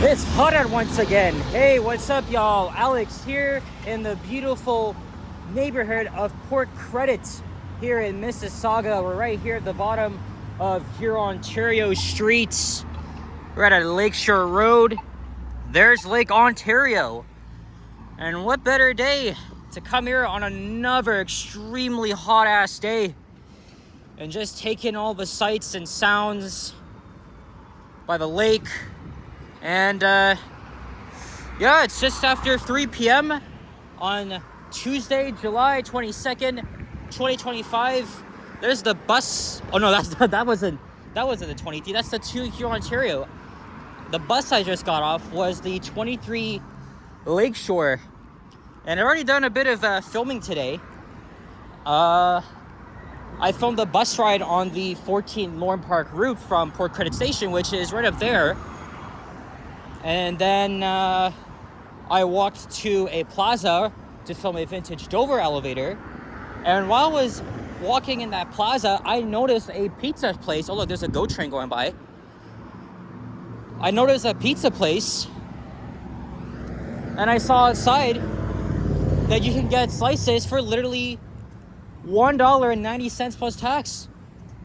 It's hotter once again. Hey, what's up, y'all? Alex here in the beautiful neighborhood of Port Credit here in Mississauga. We're right here at the bottom of Ontario Street. We're at a Lakeshore Road. There's Lake Ontario. And what better day to come here on another extremely hot ass day and just take in all the sights and sounds by the lake. And yeah, it's just after 3 p.m. on Tuesday, July 22nd, 2025. There's the bus. Oh no, that wasn't the 23. That's the 2 here, Ontario. The bus I just got off was the 23 Lakeshore, and I've already done a bit of filming today. I filmed the bus ride on the 14 Lorne Park route from Port Credit Station, which is right up there. And then I walked to a plaza to film a vintage Dover elevator. And while I was walking in that plaza, I noticed a pizza place. Oh, look, there's a GO train going by. I noticed a pizza place. And I saw outside that you can get slices for literally $1.90 plus tax.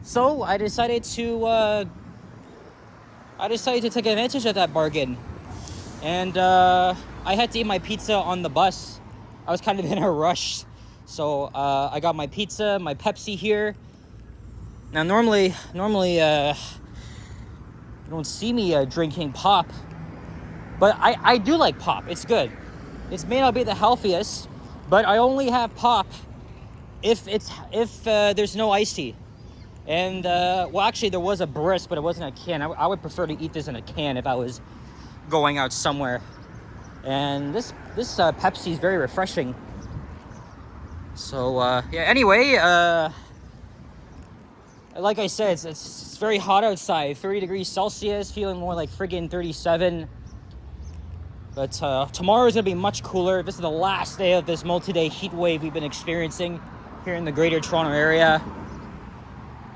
So I decided to take advantage of that bargain. And I had to eat my pizza on the bus. I was kind of in a rush. So I got my pizza, my Pepsi here. Now normally you don't see me drinking pop. But I do like pop. It's good. It may not be the healthiest, but I only have pop if there's no iced tea. And well, actually there was a brisk, but it wasn't a can. I would prefer to eat this in a can if I was going out somewhere. And this Pepsi is very refreshing. So yeah, anyway, like I said, it's very hot outside, 30 degrees Celsius, feeling more like friggin' 37. But tomorrow is gonna be much cooler. This is the last day of this multi-day heat wave we've been experiencing here in the Greater Toronto area.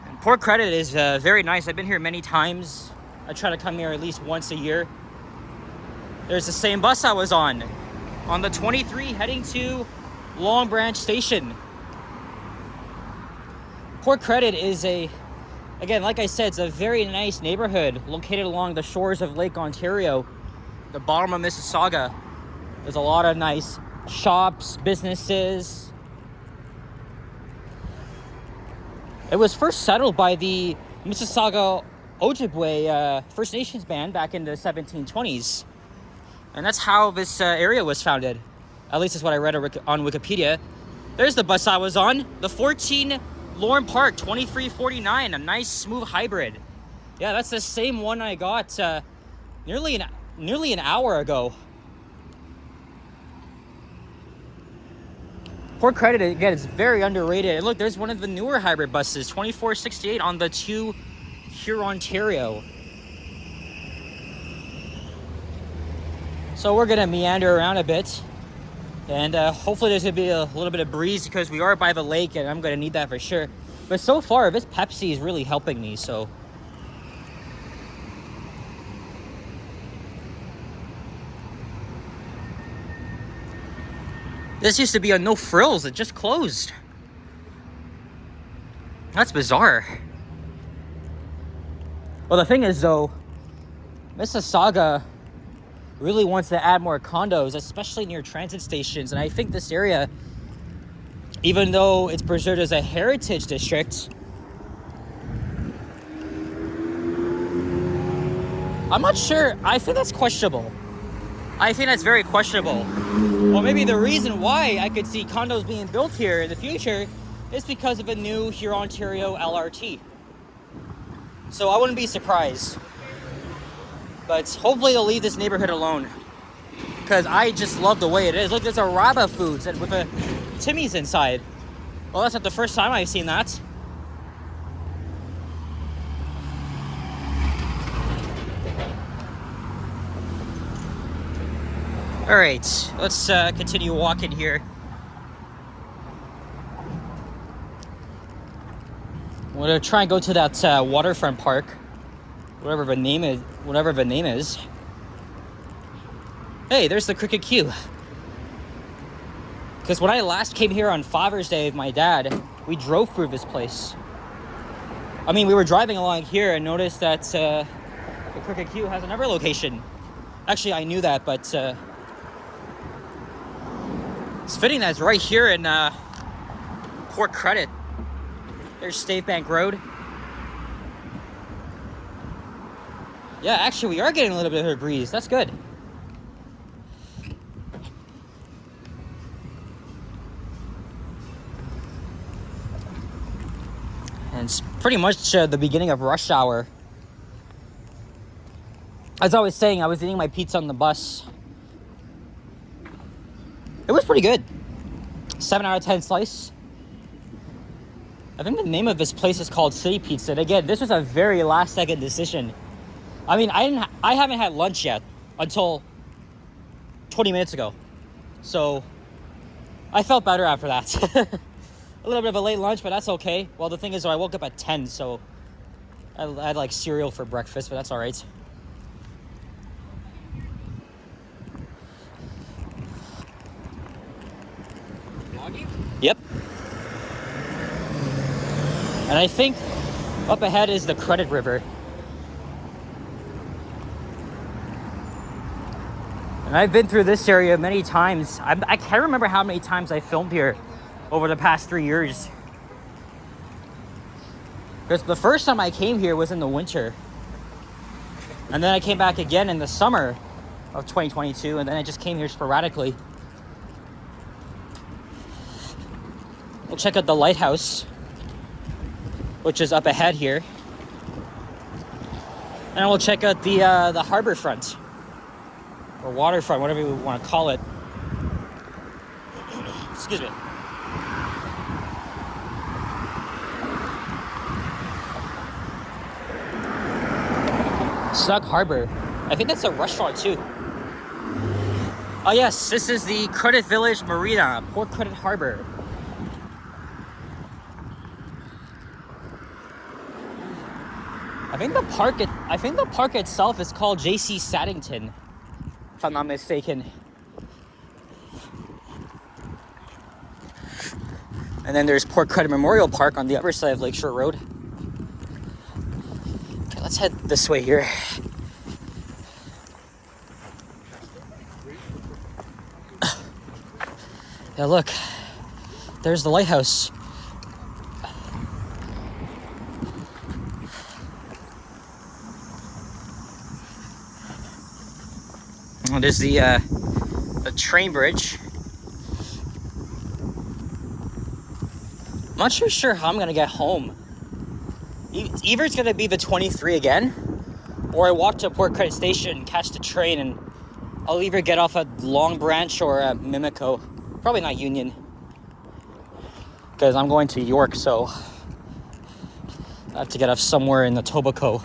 And Port Credit is very nice. I've been here many times. I try to come here at least once a year. There's the same bus I was on the 23 heading to Long Branch Station. Port Credit is again, like I said, it's a very nice neighborhood located along the shores of Lake Ontario, the bottom of Mississauga. There's a lot of nice shops, businesses. It was first settled by the Mississauga Ojibwe First Nations band back in the 1720s. And that's how this area was founded. At least that's what I read on Wikipedia. There's the bus I was on, the 14 Lorne Park 2349, a nice smooth hybrid. Yeah, that's the same one I got nearly an hour ago. Port Credit, again, is very underrated. And look, there's one of the newer hybrid buses, 2468 on the 2 here, Ontario. So we're gonna meander around a bit, and hopefully there's gonna be a little bit of breeze because we are by the lake, and I'm gonna need that for sure. But so far, this Pepsi is really helping me. So this used to be a no frills. It just closed. That's bizarre. Well, the thing is, though, Mississauga really wants to add more condos, especially near transit stations. And I think this area, even though it's preserved as a heritage district, I'm not sure. I think that's questionable. I think that's very questionable. Well, maybe the reason why I could see condos being built here in the future is because of a new Ontario LRT. So I wouldn't be surprised. But hopefully they'll leave this neighborhood alone, because I just love the way it is. Look, there's a Rabba Foods and with a Timmy's inside. Well, that's not the first time I've seen that. All right, let's continue walking here. I'm gonna try and go to that waterfront park, whatever the name is. Hey, there's the Cricket Queue. Because when I last came here on Father's Day with my dad, we drove through this place. I mean, we were driving along here and noticed that the Cricket Queue has another location. Actually, I knew that, but it's fitting that it's right here in Port Credit. There's State Bank Road. Yeah, actually, we are getting a little bit of a breeze. That's good. And it's pretty much the beginning of rush hour. As I was saying, I was eating my pizza on the bus. It was pretty good. 7 out of 10 slice. I think the name of this place is called City Pizza. And again, this was a very last second decision. I mean, I haven't had lunch yet until 20 minutes ago. So I felt better after that. A little bit of a late lunch, but that's okay. Well, the thing is, I woke up at 10, so I had like cereal for breakfast, but that's all right. Vlogging? Yep. And I think up ahead is the Credit River. And I've been through this area many times. I can't remember how many times I filmed here over the past 3 years. Because the first time I came here was in the winter. And then I came back again in the summer of 2022, and then I just came here sporadically. We'll check out the lighthouse, which is up ahead here. And we'll check out the harbor front, or waterfront, whatever we want to call it. Excuse me. Snug Harbor. I think that's a restaurant too. Oh yes, this is the Credit Village Marina, Port Credit Harbor. I think the park itself is called J.C. Saddington, if I'm not mistaken. And then there's Port Credit Memorial Park on the other side of Lakeshore Road. Okay, let's head this way here. Yeah, look, there's the lighthouse. Oh, there's the train bridge. I'm not sure how I'm gonna get home. Either it's gonna be the 23 again, or I walk to Port Credit Station, catch the train, and I'll either get off at Long Branch or at Mimico. Probably not Union, because I'm going to York, so I have to get off somewhere in the Etobicoke.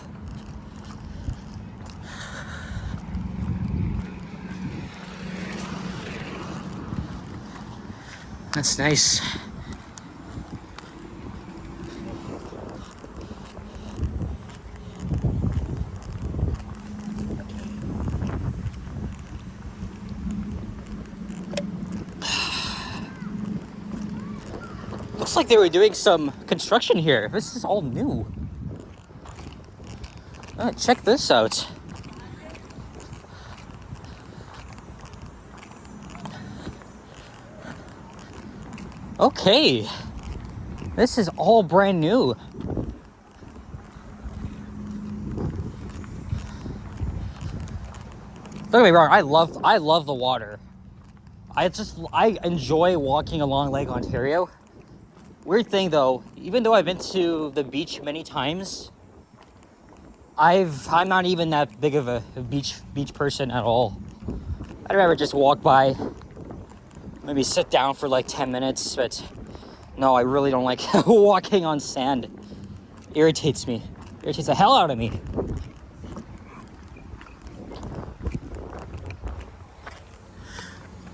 That's nice. Looks like they were doing some construction here. This is all new. Oh, check this out. Okay. This is all brand new. Don't get me wrong, I love the water. I enjoy walking along Lake Ontario. Weird thing though, even though I've been to the beach many times, I'm not even that big of a beach person at all. I'd rather just walk by, maybe sit down for like 10 minutes, but no, I really don't like walking on sand. Irritates me. Irritates the hell out of me.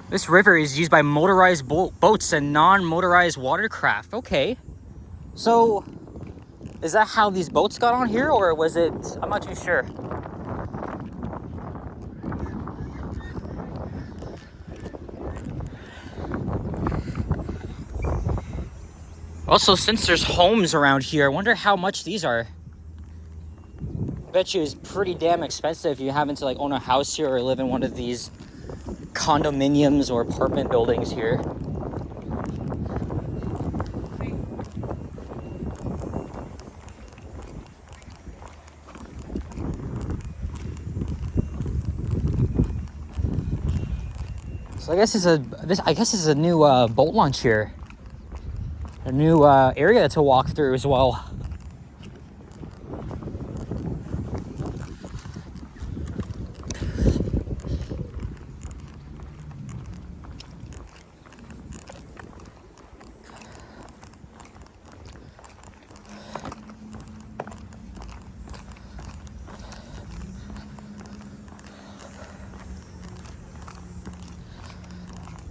This river is used by motorized boats and non-motorized watercraft. Okay. So, is that how these boats got on here, or was it... I'm not too sure. Also, since there's homes around here, I wonder how much these are. Bet you it's pretty damn expensive if you happen to like own a house here or live in one of these condominiums or apartment buildings here. So I guess this is a new boat launch here. A new area to walk through as well.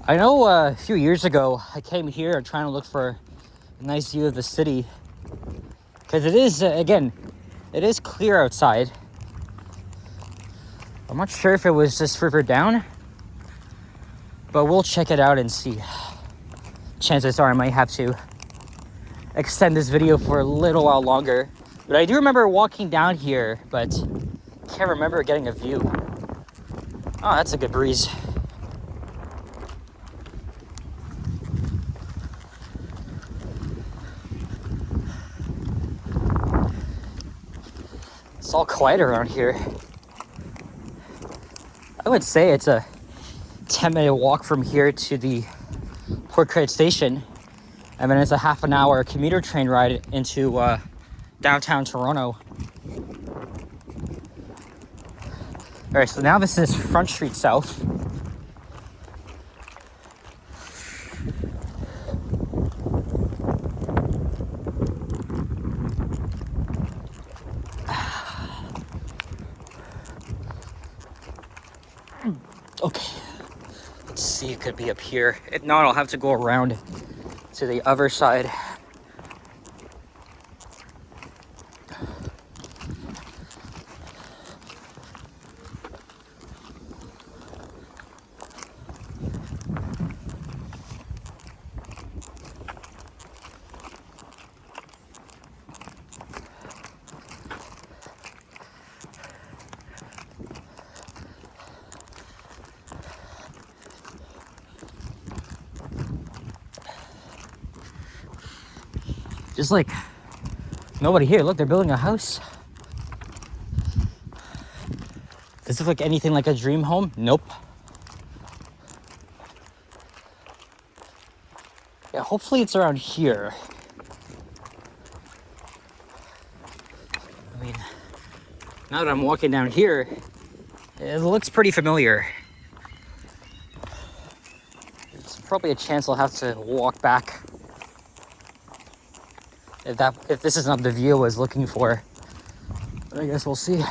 I know a few years ago I came here trying to look for a nice view of the city, because it is, again, it is clear outside. I'm not sure if it was just further down, but we'll check it out and see. Chances are I might have to extend this video for a little while longer. But I do remember walking down here, but can't remember getting a view. Oh, that's a good breeze. It's all quiet around here. I would say it's a 10-minute walk from here to the Port Credit station, and then it's a half an hour commuter train ride into downtown Toronto. All right, so now this is Front Street South. Okay, let's see, it could be up here. If not, I'll have to go around to the other side. Just like nobody here. Look, they're building a house. Does it look like anything like a dream home? Nope. Yeah, hopefully it's around here. I mean, now that I'm walking down here, it looks pretty familiar. It's probably a chance I'll have to walk back if this is not the view I was looking for. But I guess we'll see.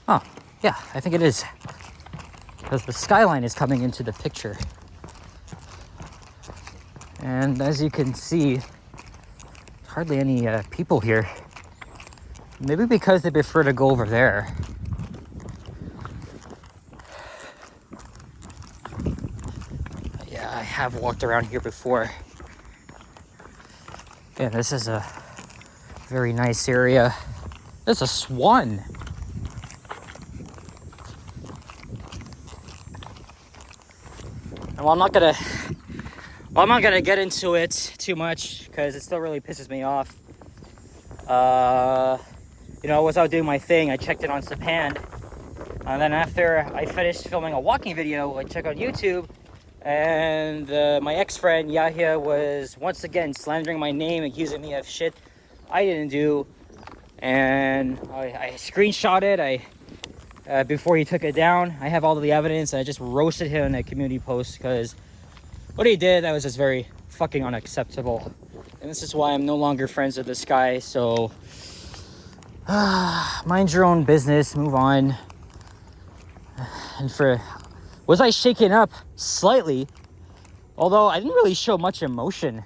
Oh, yeah, I think it is. Because the skyline is coming into the picture. And as you can see, hardly any people here. Maybe because they prefer to go over there. Yeah, I have walked around here before. Yeah, this is a very nice area. There's a swan. Well, I'm not gonna get into it too much because it still really pisses me off. You know, I was out doing my thing. I checked it on Sapan, and then after I finished filming a walking video, I checked on YouTube, and my ex-friend Yahya was once again slandering my name, accusing me of shit I didn't do, and I screenshot it. Before he took it down, I have all of the evidence. I just roasted him in a community post because what he did, that was just very fucking unacceptable. And this is why I'm no longer friends with this guy. So, mind your own business, move on. And was I shaken up? Slightly. Although I didn't really show much emotion,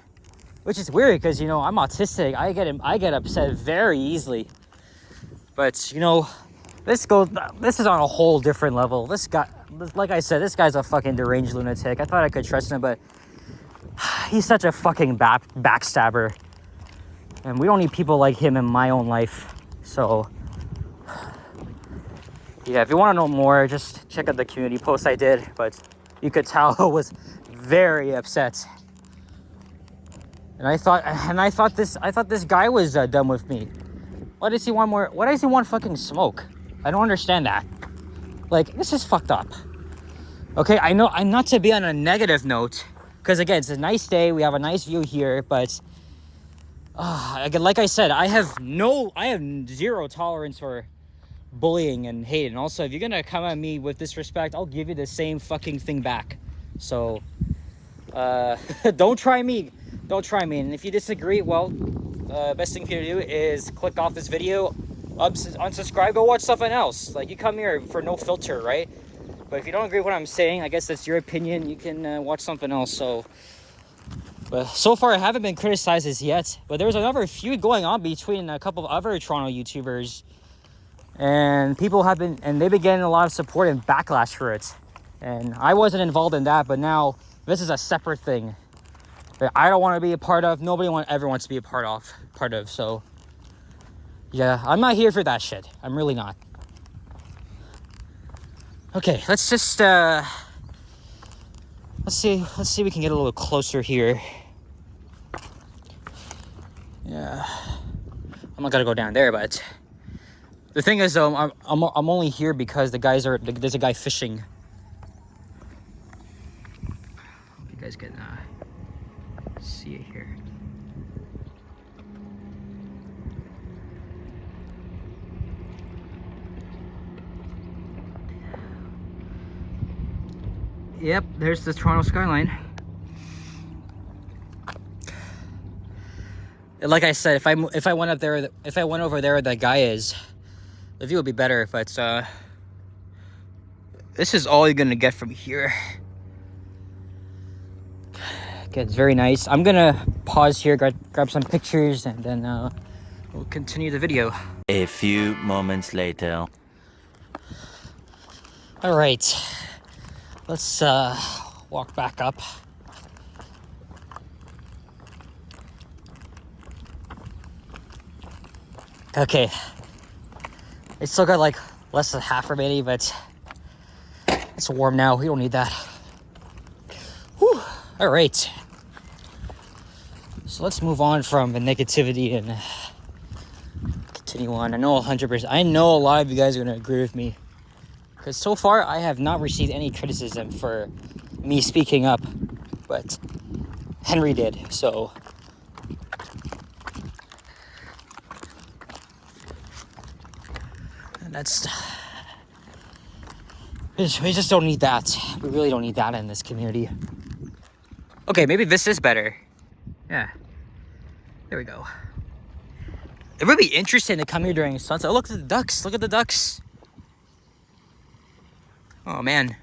which is weird because, you know, I'm autistic. I get upset very easily. But you know, this is on a whole different level. This guy, like I said, this guy's a fucking deranged lunatic. I thought I could trust him, but he's such a fucking backstabber. And we don't need people like him in my own life. So yeah, if you want to know more, just check out the community post I did. But you could tell I was very upset. And I thought this guy was done with me. Why does he want more? Why does he want fucking smoke? I don't understand that. Like, this is fucked up. Okay, I know I'm not to be on a negative note, because again, it's a nice day. We have a nice view here, but again, like I said, I have zero tolerance for bullying and hate. And also, if you're gonna come at me with disrespect, I'll give you the same fucking thing back. So don't try me. And if you disagree, well, best thing for you to do is click off this video, unsubscribe, go watch something else. Like, you come here for no filter, right? But if you don't agree with what I'm saying, I guess that's your opinion. You can watch something else. So but so far I haven't been criticized as yet, but there was another feud going on between a couple of other Toronto YouTubers, and they've been getting a lot of support and backlash for it. And I wasn't involved in that, but now this is a separate thing that I don't want to be a part of. Everyone wants to be a part of. So yeah, I'm not here for that shit. I'm really not. Okay, let's just let's see if we can get a little closer here. Yeah, I'm not gonna go down there, but the thing is, though, I'm only here because there's a guy fishing. Hope you guys can see it here. Yep, there's the Toronto skyline. Like I said, if I went over there where that guy is, the view would be better. But this is all you're gonna get from here. Okay, it's very nice. I'm gonna pause here, grab some pictures, and then we'll continue the video. A few moments later. All right, let's walk back up. Okay, it's still got like less than half remaining, but it's warm now. We don't need that. Whew. All right, so let's move on from the negativity and continue on. I know 100%. I know a lot of you guys are gonna agree with me, because so far I have not received any criticism for me speaking up, but Henry did. So we just don't need that. We really don't need that in this community. Okay, maybe this is better. Yeah, there we go. It would be interesting to come here during sunset. Oh, look at the ducks. Look at the ducks. Oh man.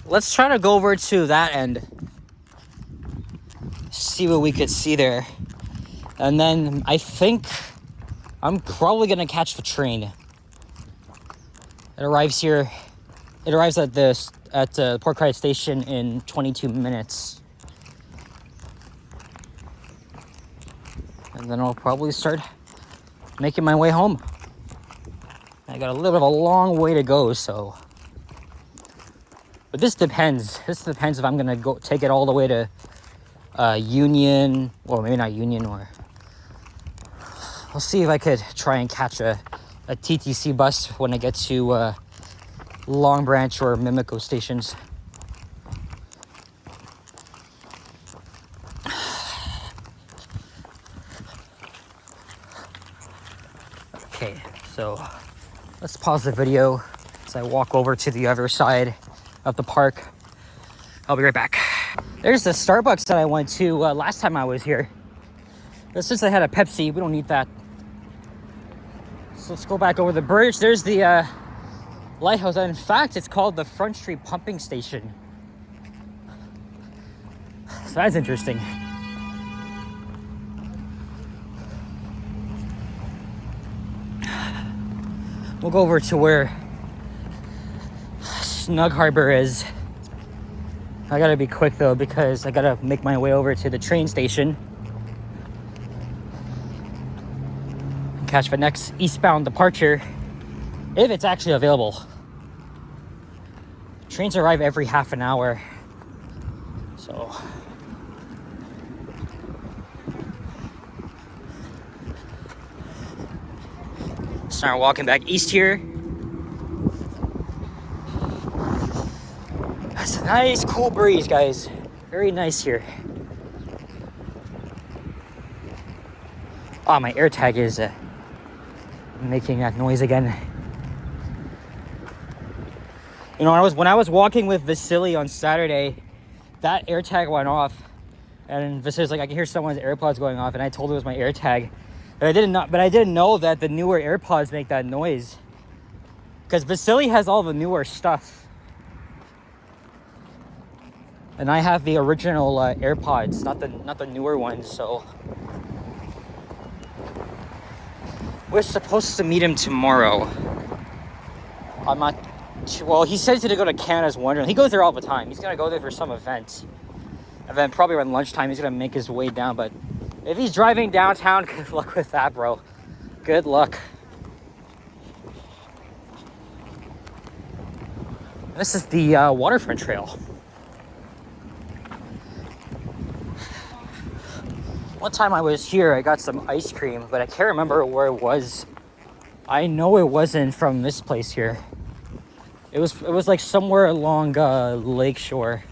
Let's try to go over to that end, see what we could see there, and then I think I'm probably gonna catch the train. It arrives here. It arrives at the Port Credit station in 22 minutes, and then I'll probably start making my way home. I got a little bit of a long way to go, so. But this depends. This depends if I'm gonna go take it all the way to Union, or maybe not Union, or I'll see if I could try and catch a TTC bus when I get to Long Branch or Mimico stations. Okay, so let's pause the video as I walk over to the other side of the park. I'll be right back. There's the Starbucks that I went to last time I was here. But since I had a Pepsi, we don't need that. So let's go back over the bridge. There's the lighthouse. In fact, it's called the Front Street Pumping Station. So that's interesting. We'll go over to where Snug Harbor is. I gotta be quick though because I gotta make my way over to the train station. Catch the next eastbound departure, if it's actually available. Trains arrive every half an hour, so start walking back east here. That's a nice cool breeze, guys. Very nice here. Oh, my air tag is making that noise again. You know, when I was walking with Vasily on Saturday, that air tag went off, and Vasily's like, I can hear someone's AirPods going off, and I told her it was my air tag, but I didn't know that the newer AirPods make that noise, because Vasily has all the newer stuff, and I have the original AirPods, not the newer ones. So we're supposed to meet him tomorrow. I'm not too, well, he says to go to Canada's Wonderland. He goes there all the time. He's gonna go there for some event. And then probably around lunchtime, he's gonna make his way down. But if he's driving downtown, good luck with that, bro. Good luck. This is the waterfront trail. One time I was here, I got some ice cream, but I can't remember where it was. I know it wasn't from this place here. It was like somewhere along Lake Shore.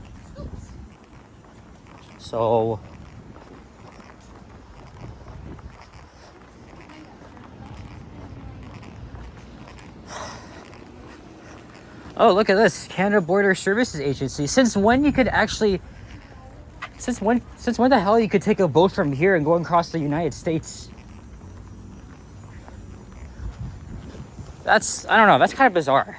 So oh, look at this, Canada Border Services Agency. Since when you could actually? Since when the hell you could take a boat from here and go across the United States? I don't know, that's kind of bizarre.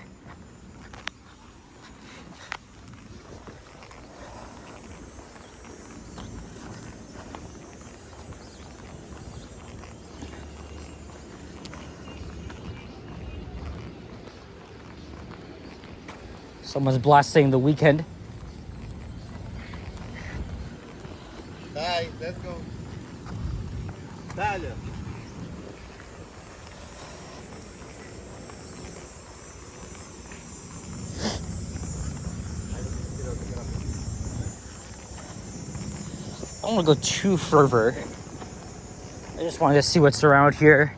Someone's blasting The Weekend. Bye, let's go. Dale. I don't want to go too further. I just wanted to see what's around here.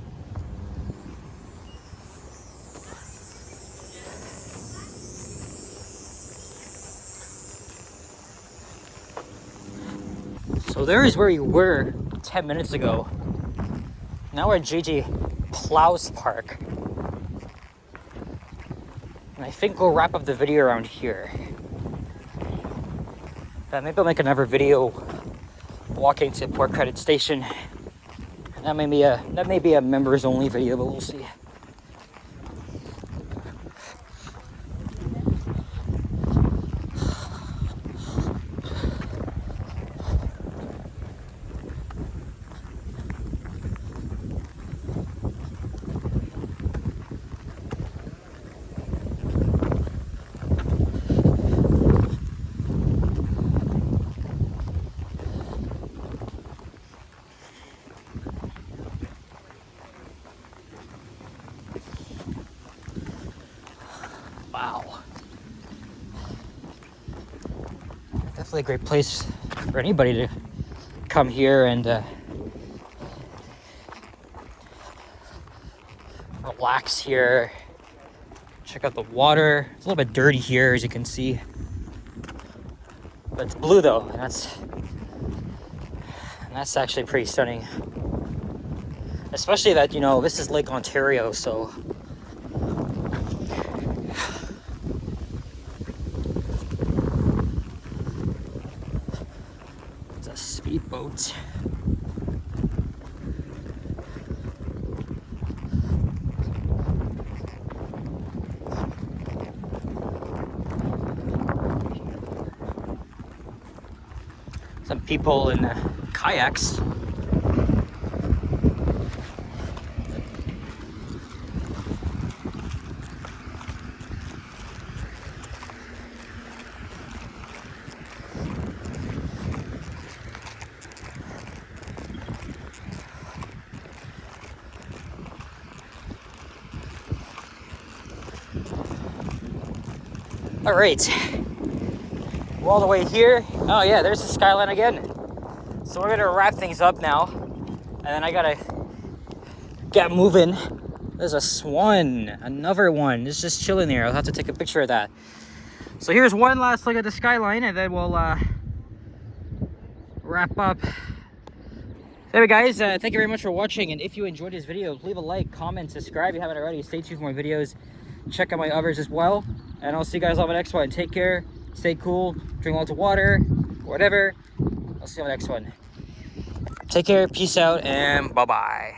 So there is where we were 10 minutes ago. Now we're at JJ Plows Park. And I think we'll wrap up the video around here. Maybe I'll make another video walking to Port Credit Station. And that may be a members only video, but we'll see. Wow. Definitely a great place for anybody to come here and relax here. Check out the water. It's a little bit dirty here, as you can see. But it's blue though, and that's actually pretty stunning. Especially that, you know, this is Lake Ontario, so speedboat. Some people in kayaks. All right, we're all the way here. Oh yeah, there's the skyline again. So we're gonna wrap things up now, and then I gotta get moving. There's a swan, another one. It's just chilling there. I'll have to take a picture of that. So here's one last look at the skyline, and then we'll wrap up. Anyway guys, thank you very much for watching, and if you enjoyed this video, leave a like, comment, subscribe if you haven't already. Stay tuned for more videos. Check out my others as well, and I'll see you guys on the next one. Take care, stay cool, drink lots of water, whatever. I'll see you on the next one. Take care, peace out, and bye-bye.